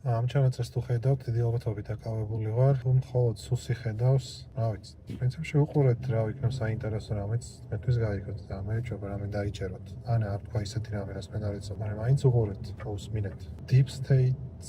ამ ჩანაწერს თუ ხედავთ, დიდი ალბათობით დაკავებული ვარ, თუ მხოლოდ სუსი ხედავს, რა ვიცი. პრინციპში უყურეთ რა იქნება საინტერესო რამეც, მეთქვის გაიგოთ და მე ვიჭობა რამე დაიჭეროთ. ან არ თქვა ისეთი რამე, რაც მე არ ვიცი, მაგრამ მაინც უყურეთ, გაუსმინეთ. Deep State-ს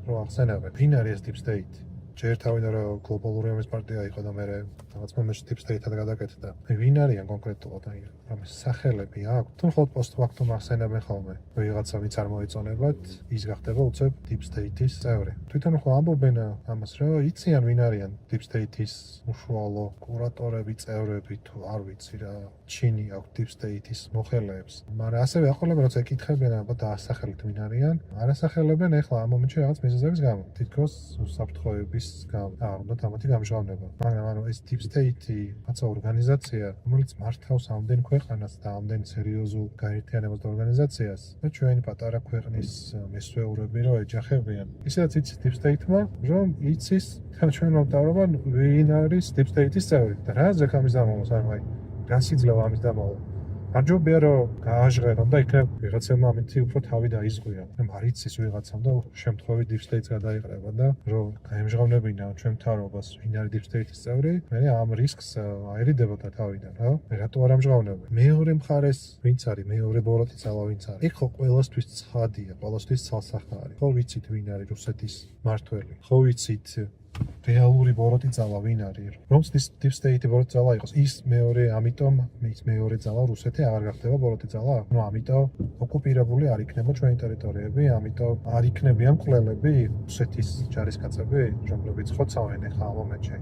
რო ახსენებენ, ვინ არის ეს Deep State? ჯერ თავიდან რომ გლობალური ომის პარტია იყო და მე რაღაც მომენტში Deep State-ად გადაკეთდა. ვინ არიან კონკრეტულად აი რამე სახელები აქვს? თუ მხოლოდ პოსტფაქტუმ ახსენებენ ხოლმე, ვიღაცა ვინც არ მოეწონებათ, ის გახდება უცებ Deep State-ის წევრი. თვითონ ხო ამბობენ ამას, რომ იციან ვინ არიან Deep State-ის უშუალო კურატორები, წევრები თუ არ ვიცი რა, ჩინი აქვს Deep State-ის მოხელეებს. მაგრამ ასევე ახლა როცა ეკითხებიან ალბათ დაასახელეთ ვინ არიან, არასახელებენ ეხლა ამ მომენტში რაღაც მიზეზების გამო. თითქოს უსაფრთხოების გამო. უნდა ამათი გამჟღავნება. მაგრამ ანუ ეს Deep State-ი რაცა ორგანიზაცია, რომელიც მართავს ამდენ ქვეყანას და ამდენ სერიოზულ გაერთიანებას და ორგანიზაციას, და ჩვენი პატარა ქვეყნის მესვეურები რო ეჯახებიან. ისედაც იცის Deep State-მა, რომ იცის ჩვენ მომტავრობა ვინ არის Deep State-ის წევრი და რა აზრ ამის დამავალს არ მაი. რა სიძლევა ამის დამავალ. არჯობია რომ გააჟღერონ და იქნებ ვიღაცებმა ამითი უფრო თავი დაიზღვიან. არ იცის ვიღაცამ და შემთხვევით Deep State-ს გადაიყრება და რომ გაემჟღავნებინა ჩვენ მთავრობას ვინ არის Deep State-ის წევრი, მე ამ რისკს აერიდებოდა თავიდან, რა? რატო არ ამჟღავნებენ? მეორე მხარეს ვინც არის, მეორე ბოროტი ძალა ვინც არის? იქ ხო ყველასთვის ცხადია, ყველასთვის ცალსახარი. ხო ვიცით ვინ არის რუსეთის მმართველი. ხო ვიცით რეალური ბოროტი ძალა ვინ არის? რომ Deep State-ი ბოროტი ძალა იყოს, ის მეორე, ამიტომ ის მეორე ძალა რუსეთი აღარ გახდება ბოროტი ძალა? ნუ ამიტომ ოკუპირებული არ იქნება ჩვენი ტერიტორიები, ამიტომ არ იქნებიან მკვლელები რუსეთის ჯარისკაცები, რომლებიც ხოცავენ ახლა ამ მომენტში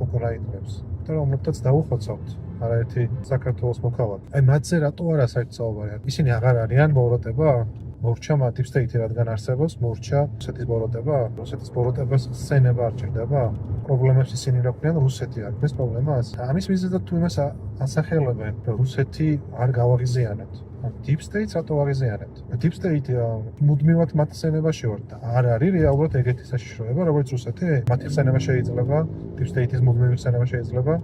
უკრაინელებს. და რომლებსაც დაუხოცავთ არაერთი საქართველოს მოქალაქე. აი მათზე რატო არა საერთოდ? ისინი აღარ არიან ბოროტება? მორჩა Deep State-ი რადგან არსებობს, მორჩა რუსეთის ბოროტება, რუსეთის ბოროტებას სცენება არ ჭირდება. პრობლემებს ისინი რა ქმნიან, რუსეთი არ ქმნის პრობლემას. ამის მიზეზად თუ იმას ასახელებენ, რომ რუსეთი არ გავაღიზიანებთ. Deep State-ს რატო აღიზიანებთ? Deep State-ი მუდმივად მათ სცენებაში ვარ და არ არის რეალურად ეგეთი საშიშროება, როგორც რუსეთი. მათი სცენება შეიძლება, Deep State-ის მუდმივი სცენება შეიძლება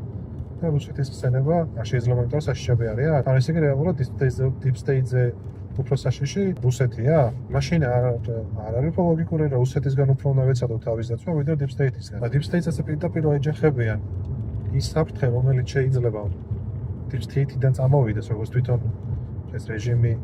და რუსეთის სცენება არ შეიძლება, იმიტომ რომ საშიშები არიან. ან ესე იგი რეალურად Deep State-ზე უფრო საშიში რუსეთია? მაშინ არ არის ლოგიკური, რომ რუსეთისგან უფრო უნდა ვეცადოთ თავის დაცვა, ვიდრე Deep State-ისგან. Deep State-ს პირდაპირ ეჯახებიან ის საფრთხე, რომელიც შეიძლება Deep State-დან წამოვიდეს, როგორც თვითონ ეს რეჟიმი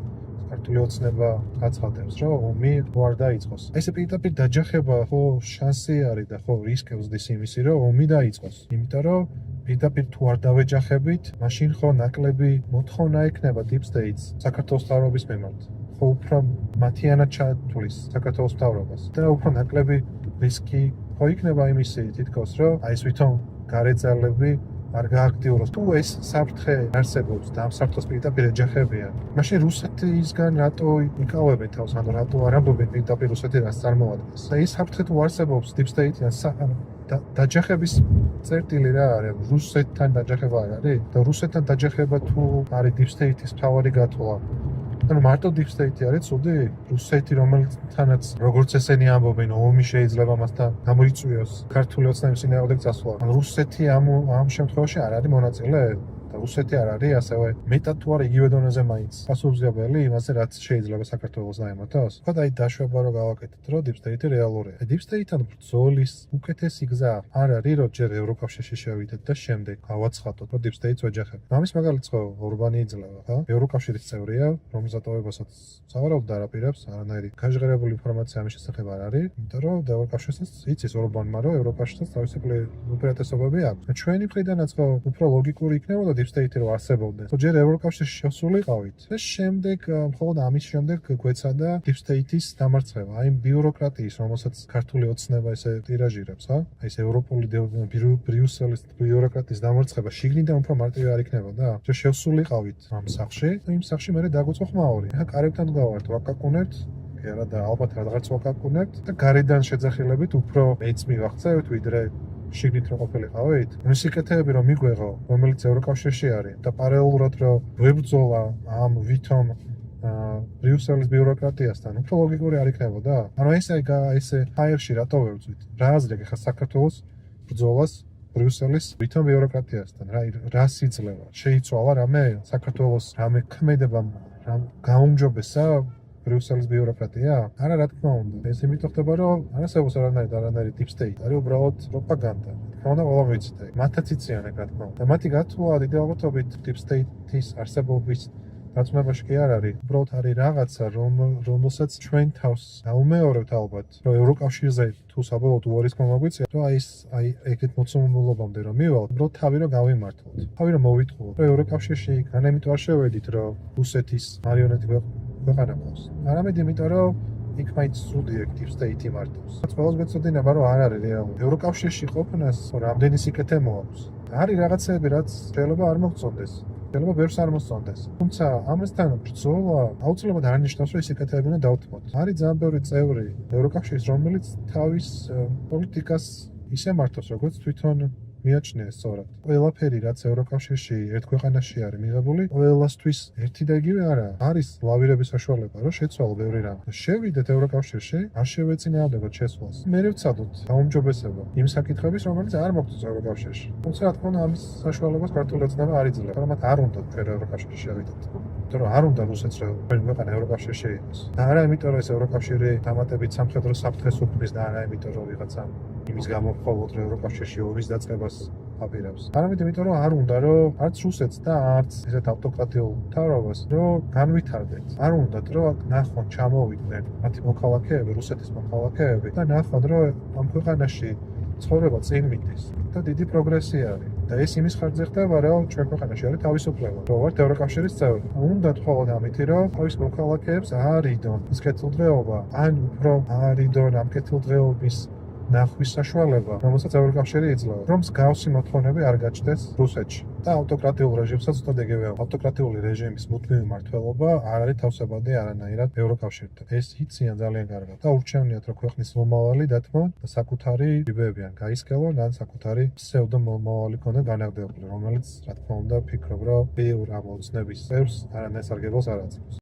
ქართული ოცნება აცხადებს, რომ ომი არ დაიწყოს. ესე პირდაპირ დაჯახება ხო შანსი არის და ხო რისკი უზდის იმისი, რომ ომი დაიწყოს. იმიტომ რომ პირდაპირ თუ არ დავეჯახებით, მაშინ ხო ნაკლები მოთხოვნა ექნება Deep State-ს საქართველოს მთავრობის მიმართ. ხო უფრო მათიანად ჩათვლის საქართველოს მთავრობას და უფრო ნაკლები რისკი ხო იქნება იმისი თითქოს, რომ აი ეს თვითონ გარეძალები არ გააქტიუროს. თუ ეს საფრთხე არსებობს და ამ საფრთხეს პირდაპირ ეჯახებიან, მაშინ რუსეთისგან რატო იკავებენ თავს, ანუ რატო არ ამბობენ პირდაპირ რუსეთი რას წარმოადგენს? და ეს საფრთხე თუ არსებობს Deep State-დან დაჯახების წერტილი რა არის? რუსეთთან დაჯახება არ არის? და რუსეთთან დაჯახება თუ არის Deep State-ის მთავარი გათვლა? ანუ მარტო Deep State-ი არის ცუდი? რუსეთი, რომელთანაც როგორც ესენი ამბობენ, ომი შეიძლება მასთან გამოიწვიოს ქართული ოცნების წინააღმდეგ წასვლა. რუსეთი ამ შემთხვევაში არ არის მონაწილე? და რუსეთი არ არის ასევე მეტად თუ არა იგივე დონეზე მაინც პასუხისმგებელი იმაზე, რაც შეიძლება საქართველოს დაემართოს? ხო და აი დაშვება რომ გავაკეთეთ, რომ Deep State-ი რეალურია. Deep State-თან ბრძოლის უკეთესი გზა არ არის, რომ ჯერ ევროკავშირში შევიდეთ და შემდეგ გავაცხადოთ, რომ Deep State-ს ვეჯახებთ. ამის მაგალითს ხო ორბანი იძლევა, ხო? ევროკავშირის წევრია, რომლის დატოვებასაც სავარაუდოდ არაპირებს, არანაირი გაჟღერებული ინფორმაცია ამის შესახებ არ არის, იმიტომ რომ ევროკავშირსაც იცის ორბანმა, რომ ევროკავშირსაც თავისუფლი უპირატესობები აქვს. ჩვენი მხრიდანაც ხო უფრო ლოგიკური იქნებოდა Deep State-ი რო არსებობდეს. ხო ჯერ ევროკავშირში შესულიყავით და შემდეგ მხოლოდ ამის შემდეგ გვეცადა Deep State-ის დამარცხება. აი ბიუროკრატიის, რომელსაც ქართული ოცნება ესე ტირაჟირებს, ხო? აი ეს ევროპული ბრიუსელის ბიუროკრატიის დამარცხება შიგნიდან უფრო მარტივი არ იქნებოდა? ჯერ შესულიყავით ამ სახლში და იმ სახლში მე დაგვეწყო ხმაური. ახლა კარებთან გავართ, ვაკაკუნებთ არა და ალბათ რაღაც ვაკაკუნებთ და გარედან შეძახილებით უფრო მეც მივახცევთ ვიდრე შიგნით რო ყოფილიყავით. მუსიკეთები რომ მიგვეღო, რომელიც ევროკავშირში არის და პარალელურად რომ ვებრძოლა ამ ვითომ ბრიუსელის ბიუროკრატიასთან, უფრო ლოგიკური არ იქნებოდა? ანუ ესე ჰაერში რატო ვებრძვით? რა აზრი აქვს ახლა საქართველოს ბრძოლას ბრიუსელის ვითომ ბიუროკრატიასთან? რა სიძლევა? შეიცვალა რამე საქართველოს რამე ქმედება, რამ გაუმჯობესა ბრიუსელის ბიუროკრატია? არა, რა თქმა უნდა. ეს იმიტომ ხდება, რომ არასებობს არანაირი deep state. არის უბრალოდ პროპაგანდა. თქმა უნდა, ყველამ ვიცით. მათაც იციან, რა თქმა უნდა. და მათი გათვლა დიდი ალბათობით deep state-ის არსებობის დაწუნებაში კი არ არის. უბრალოდ არის რაღაცა, რომელსაც ჩვენ თავს დაუმეორებთ ალბათ, რომ ევროკავშირზე თუ საბოლოოდ უარის მოგვიწია, რომ აი ეგეთ მოცემულობამდე რომ მივალთ, უბრალოდ თავი რომ გავიმართოთ. თავი რომ მოვიტყუოთ, რომ ევროკავშირში გან იმიტომ არ შევედით, რომ რუსეთის მარიონეტი ქვეყანა ყავს. არამედ იმიტომ, რომ იქ მაინც სრული deep state-ი მართავს. რაც ყველას გვეცოდინება, რომ არ არის რეალური. ევროკავშირში ყოფნას რამდენი სიკეთე მოაქვს. არის რაღაცები, რაც შეიძლება არ მოგწონდეს. შეიძლება ბევრს არ მოსწონდეს. თუმცა ამასთან ბრძოლა აუცილებლად არ ნიშნავს, რომ სიკეთეები უნდა დავთმოთ. არის ძალიან ბევრი წევრი ევროკავშირის, რომელიც თავის პოლიტიკას ისე მართავს, როგორც თვითონ მიაჩნია სწორად. ყველაფერი, რაც ევროკავშირში ერთ ქვეყანაში არის მიღებული, ყველასთვის ერთი და იგივე არა. არის ლავირების საშუალება, რომ შეცვალო ბევრი რამ. შევიდეთ ევროკავშირში, არ შევეწინააღმდეგოთ შესვლას. მე ვცადოთ გაუმჯობესება იმ საკითხების, რომელიც არ მოგვწონს ევროკავშირში. თუმცა რა თქმა უნდა, ამის საშუალებას ქართული ოცნება არ იძლევა, რომ მათ არ უნდა ჩვენ ევროკავშირში შევიდეთ. იმიტომ რომ არ უნდა რუსეთს ჩვენ ქვეყანა ევროკავშირში იყოს. და არა იმიტომ, რომ ეს ევროკავშირი დამატებით სამხედრო საფრთხეს უქმნის და არა იმიტომ, რომ ვიღაცა იმის გამო მხოლოდ ევროკავშირში ომის დაწყებას აპირებს. არამედ იმიტომ, რომ არ უნდა, რომ არც რუსეთს და არც ესეთ ავტოკრატიულ მთავრობას რომ განვითარდეთ. არ უნდათ, რომ ნახონ ჩამოვიდნენ მათი მოქალაქეები, რუსეთის მოქალაქეები და ნახონ, რომ ამ ქვეყანაში ცხოვრება წინ მიდის და დიდი პროგრესი არის. და ეს იმის ხარჯზე ხდება, რომ ჩვენ ქვეყანაში არის თავისუფლება. რომ ვართ ევროკავშირის წევრი. უნდათ მხოლოდ ამითი, რომ თავის მოქალაქეებს არიდონ ის კეთილდღეობა, ან უფრო არიდონ ამ კეთილდღეობის ნახვის საშუალება, რომელსაც ევროკავშირი იძლევა, რომ მსგავსი მოთხოვნები არ გაჩნდეს რუსეთში. და ავტოკრატიულ რეჟიმსაც უბრალოდ ეგევე. ავტოკრატიული რეჟიმის მუდმივი მმართველობა არ არის თავსებადი არანაირად ევროკავშირთან. ეს იციან ძალიან კარგად და ურჩევნიათ, რომ ქვეყნის მომავალი დათმონ და საკუთარი ჯიბეები ან გაისკელონ, ან საკუთარი ფსევდო მომავალი ქონდა განაღდებული, რომელიც რა თქმა უნდა ფიქრობ, რომ ბევრ ამ ოცნების წევრს არანაირ სარგებელს არ აძლევს.